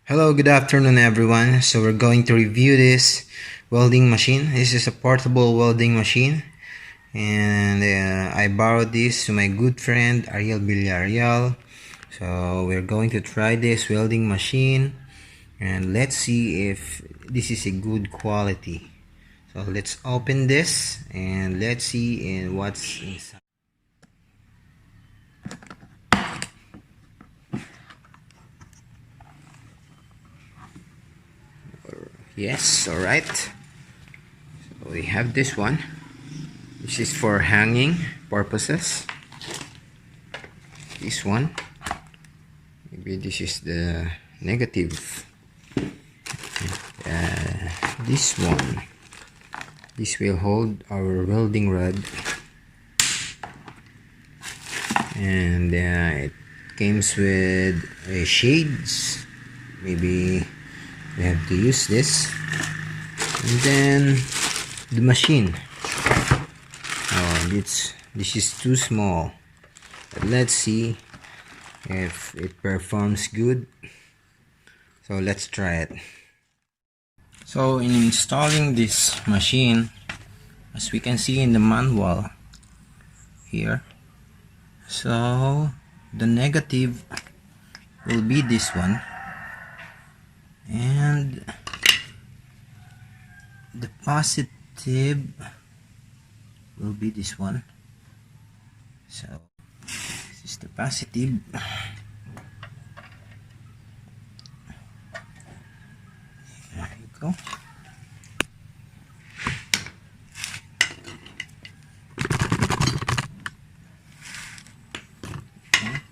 Hello, good afternoon everyone. So we're going to review this welding machine. This is a portable welding machine, and I borrowed this to my good friend Ariel Villarreal. So we're going to try this welding machine and let's see if this is a good quality. So let's open this and let's see what's inside. Yes, all right. So we have this one. This is for hanging purposes. This one, maybe this is the negative. This one, this will hold our welding rod, and it comes with shades. Maybe we have to use this, and then the machine. Oh, this is too small, but let's see if it performs good. So let's try it. So in installing this machine, as we can see in the manual here, so the negative will be this one, and the positive will be this one. So this is the positive. There you go.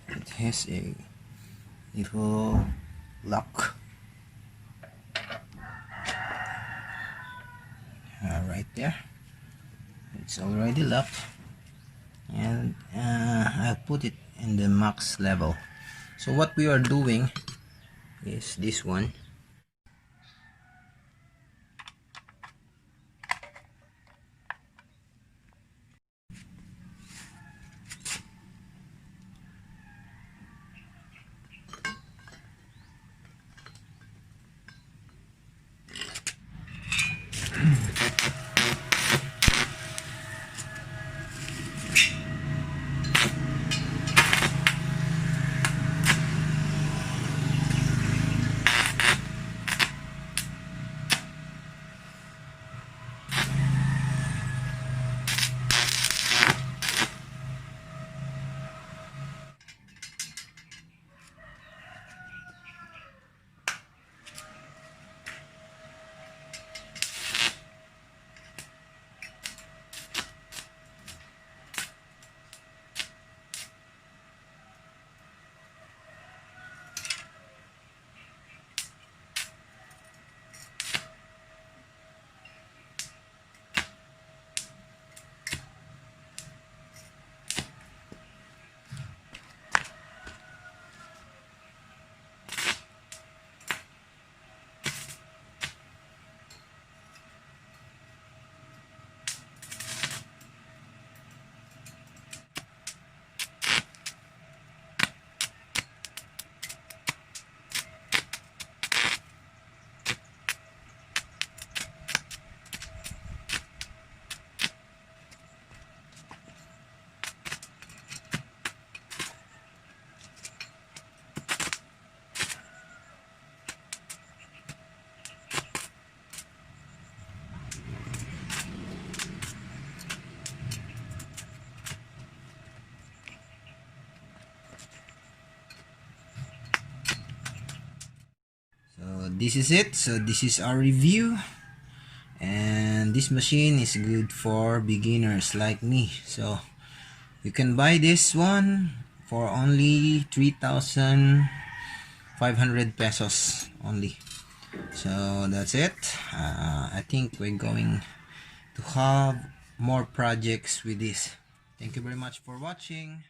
It has a little lock right there. It's already locked, and I'll put it in the max level. So what we are doing is this one. This is it. So this is our review, and this machine is good for beginners like me. So you can buy this one for only 3,500 pesos only. So that's it. I think we're going to have more projects with this. Thank you very much for watching.